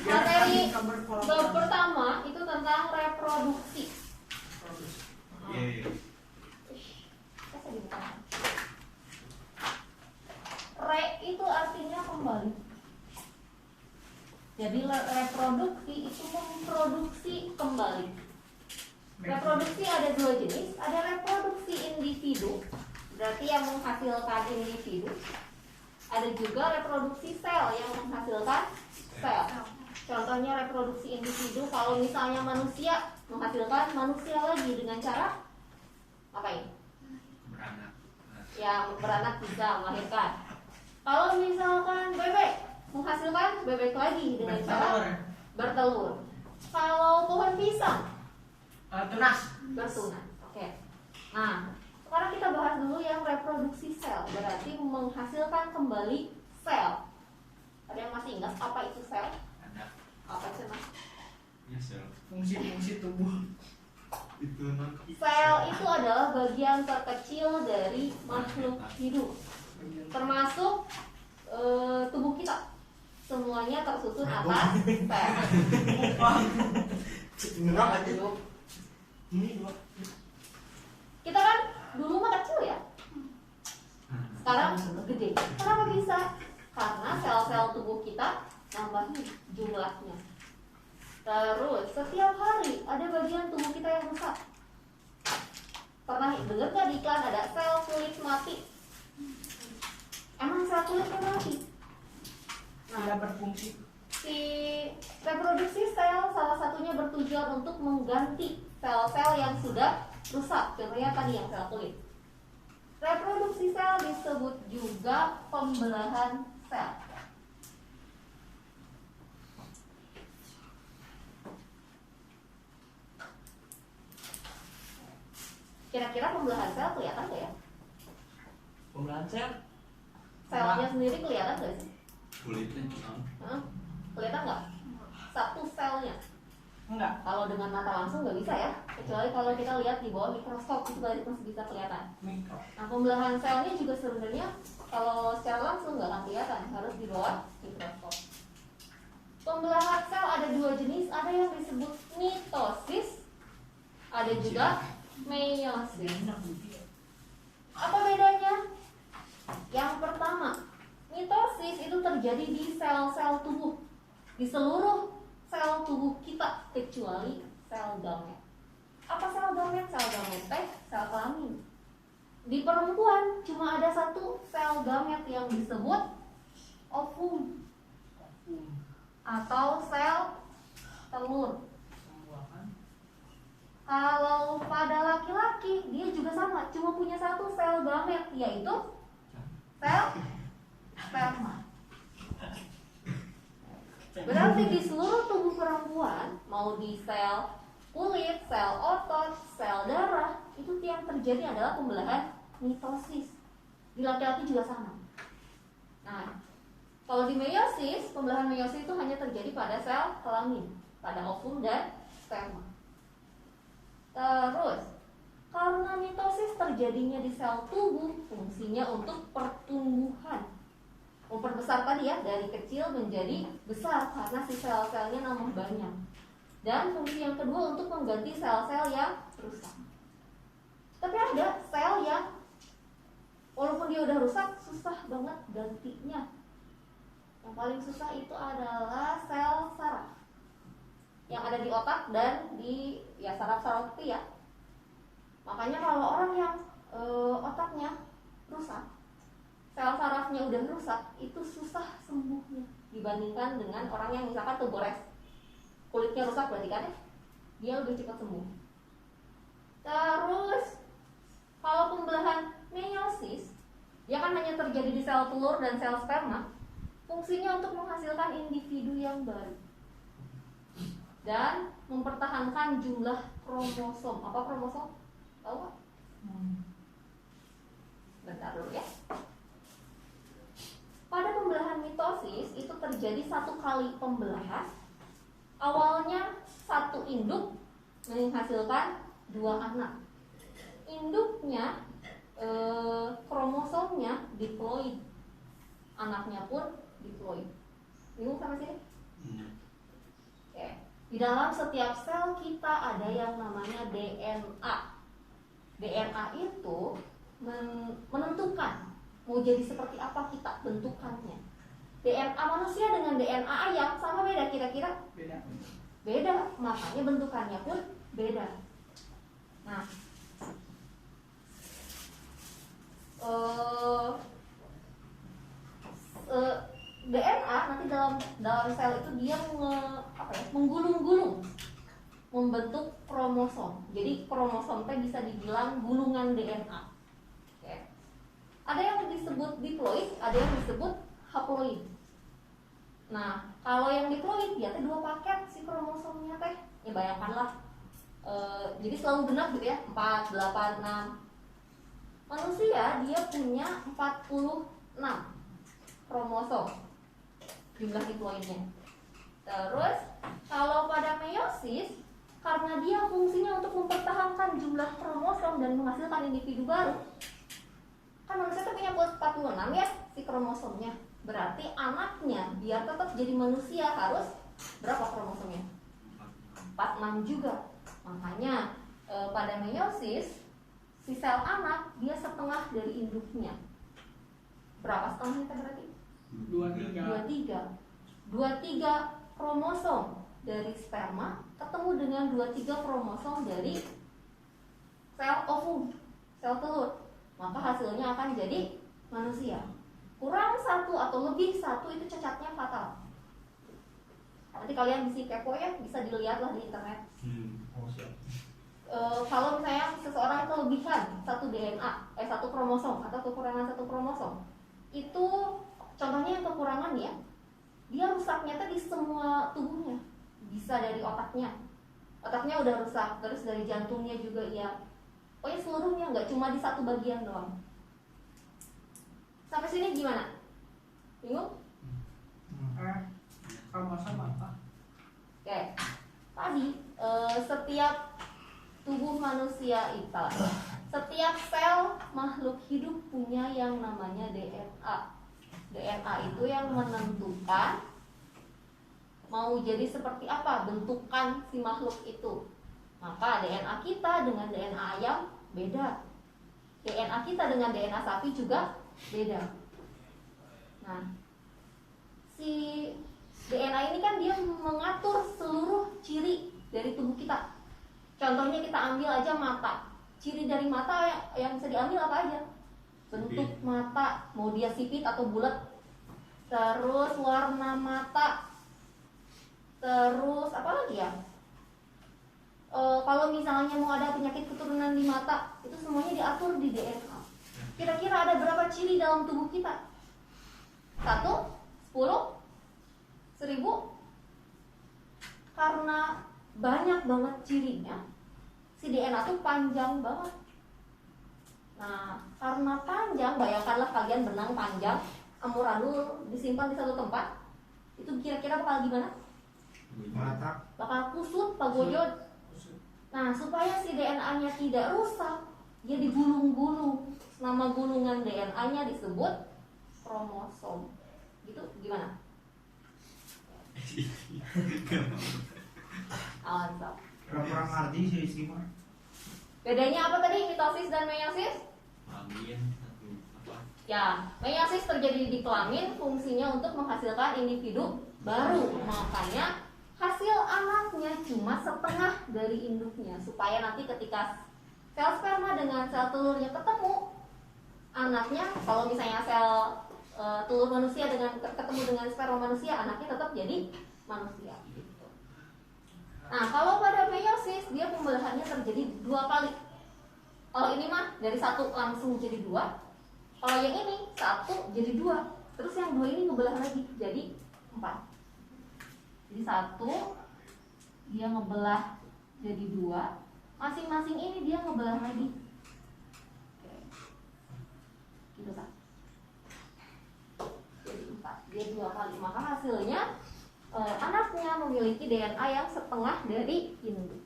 Materi bab pertama itu tentang reproduksi. Re itu artinya kembali. Jadi reproduksi itu memproduksi kembali. Reproduksi ada dua jenis, ada reproduksi individu, berarti yang menghasilkan individu. Ada juga reproduksi sel yang menghasilkan sel. Contohnya reproduksi individu, kalau misalnya manusia menghasilkan manusia lagi dengan cara apa ini? Beranak. Ya, beranak bisa melahirkan. Kalau misalkan bebek menghasilkan bebek lagi dengan cara bertelur. Kalau pohon pisang tunas. bertunas. Oke. Nah, sekarang kita bahas dulu yang reproduksi sel, berarti menghasilkan kembali sel. Ada yang masih ingat apa itu sel? Ada. Apa itu mas? Ya sel. Fungsi-fungsi tubuh. Itu Sel itu adalah bagian terkecil dari makhluk hidup, termasuk tubuh kita. Semuanya tersusun atas sel. Hidup. Kita kan dulu mah kecil ya, sekarang sudah gede. Kenapa bisa? Karena sel-sel tubuh kita nambahin jumlahnya. Terus setiap hari ada bagian tubuh kita yang rusak. Pernah dengar nggak di iklan ada sel kulit mati? Emang sel kulitnya mati? Tidak berfungsi. Si reproduksi sel salah satunya bertujuan untuk mengganti sel-sel yang sudah rusak. Contohnya tadi yang sel kulit. Reproduksi sel disebut juga pembelahan sel. Kira-kira pembelahan sel kelihatan nggak ya? Pembelahan sel. Selnya sendiri kelihatan nggak sih? kulitnya. Hah? Kelihatan nggak? Satu selnya. Enggak. Kalau dengan mata langsung nggak bisa ya, kecuali kalau kita lihat di bawah mikroskop itu baru masih bisa kelihatan. Mikro. Nah, pembelahan selnya juga sebenarnya kalau secara langsung nggak akan kelihatan, harus di bawah mikroskop. Pembelahan sel ada dua jenis, ada yang disebut mitosis, ada juga meiosis. Apa bedanya? Yang pertama, mitosis itu terjadi di sel-sel tubuh, di seluruh sel tubuh kita kecuali sel gamet. Apa sel gamet? Sel gamet teh sel kelamin. Di perempuan cuma ada satu sel gamet yang disebut ovum atau sel telur. Kalau pada laki-laki dia juga sama, cuma punya satu sel gamet, yaitu sel sperma. Berarti di seluruh tubuh perempuan, mau di sel kulit, sel otot, sel darah, itu yang terjadi adalah pembelahan mitosis. Di laki-laki juga sama. Nah, kalau di meiosis, pembelahan meiosis itu hanya terjadi pada sel kelamin, pada ovum dan sperma. Terus, karena mitosis terjadinya di sel tubuh, fungsinya untuk pertumbuhan. Memperbesar tadi ya, dari kecil menjadi besar karena si sel-selnya nambah banyak. Dan fungsi yang kedua untuk mengganti sel-sel yang rusak. Tapi ada sel yang walaupun dia udah rusak, susah banget gantinya. Yang paling susah itu adalah sel saraf yang ada di otak dan di ya saraf-saraf itu ya. Makanya kalau orang yang otaknya rusak, sel sarafnya udah rusak, itu susah sembuhnya dibandingkan dengan orang yang misalkan tegores, kulitnya rusak berarti kan ya, dia lebih cepat sembuh. Terus kalau pembelahan meiosis, dia kan hanya terjadi di sel telur dan sel sperma. Fungsinya untuk menghasilkan individu yang baru dan mempertahankan jumlah kromosom. Apa kromosom? Tahu nggak? Bentar dulu ya. Pada pembelahan mitosis itu terjadi satu kali pembelahan. Awalnya satu induk menghasilkan dua anak. Induknya kromosomnya diploid, anaknya pun diploid. Bingung sampai sini? Hmm. Oke. Di dalam setiap sel kita ada yang namanya DNA. DNA itu menentukan mau jadi seperti apa kita bentukannya. DNA manusia dengan DNA ayam sama beda kira-kira? Beda. Beda, makanya bentukannya pun beda. Nah, DNA nanti dalam sel itu dia menggulung-gulung, membentuk kromosom. Jadi kromosom teh bisa dibilang gulungan DNA. Oke. Ada yang disebut diploid, ada yang disebut haploid. Nah, kalau yang diploid dia teh 2 paket si kromosomnya teh. Ya bayangkanlah. Jadi selalu genap gitu ya, 4, 8, 6. Manusia dia punya 46 kromosom jumlah diploidnya. Terus kalau pada meiosis, karena dia fungsinya untuk mempertahankan jumlah kromosom dan menghasilkan individu baru, kan manusia itu punya 46 ya si kromosomnya. Berarti anaknya biar tetap jadi manusia harus berapa kromosomnya? 46 juga. Makanya pada meiosis si sel anak dia setengah dari induknya. Berapa setengahnya berarti? 23 kromosom dari sperma ketemu dengan 23 kromosom dari sel ovum, sel telur. Maka hasilnya akan jadi manusia. Kurang 1 atau lebih 1 itu cacatnya fatal. Nanti kalian bisa kepo ya, bisa dilihatlah di internet. Kalau misalnya seseorang kelebihan 1 DNA, 1 kromosom atau kekurangan 1 kromosom, itu contohnya yang kekurangan ya, dia rusaknya tuh di semua tubuhnya. Bisa dari otaknya udah rusak, terus dari jantungnya juga ya. Pokoknya seluruhnya, nggak cuma di satu bagian doang. Sampai sini gimana? Bingung? Kromosom apa? Oke, tadi setiap tubuh manusia itu, setiap sel makhluk hidup punya yang namanya DNA. DNA itu yang menentukan mau jadi seperti apa bentukan si makhluk itu. Maka DNA kita dengan DNA ayam beda. DNA kita dengan DNA sapi juga beda. Nah, si DNA ini kan dia mengatur seluruh ciri dari tubuh kita. Contohnya kita ambil aja mata. Ciri dari mata yang bisa diambil apa aja? Bentuk mata, mau dia sipit atau bulat. Terus warna mata. Terus apa lagi ya? Kalau misalnya mau ada penyakit keturunan di mata, itu semuanya diatur di DNA. Kira-kira ada berapa ciri dalam tubuh kita? 1, 10, 1000? Karena banyak banget cirinya, si DNA tuh panjang banget. Nah, karena panjang, bayangkanlah kalian berenang panjang, amburadul disimpan di satu tempat, itu kira-kira bakal gimana? Bakal kusut, pagojod. Nah, supaya si DNA-nya tidak rusak, dia digulung-gulung. Nama gulungan DNA-nya disebut kromosom. Gitu gimana? Mantap. Kurang arti sih Sima. Bedanya apa tadi mitosis dan meiosis? Kelamin satu apa? Ya, meiosis terjadi di kelamin, fungsinya untuk menghasilkan individu baru. Makanya hasil anaknya cuma setengah dari induknya, supaya nanti ketika sel sperma dengan sel telurnya ketemu, anaknya, kalau misalnya sel telur manusia ketemu dengan sperma manusia, anaknya tetap jadi manusia. Gitu. Nah, kalau pada meiosis dia pembelahannya terjadi 2 kali. Kalau ini mah dari 1 langsung jadi 2. Kalau yang ini 1 jadi 2. Terus yang 2 ini ngebelah lagi jadi 4. Jadi 1 dia ngebelah jadi 2. Masing-masing ini dia ngebelah lagi. Oke. Gitu kan. Jadi 4. Dia 2 kali. Maka hasilnya anaknya memiliki DNA yang setengah dari induk.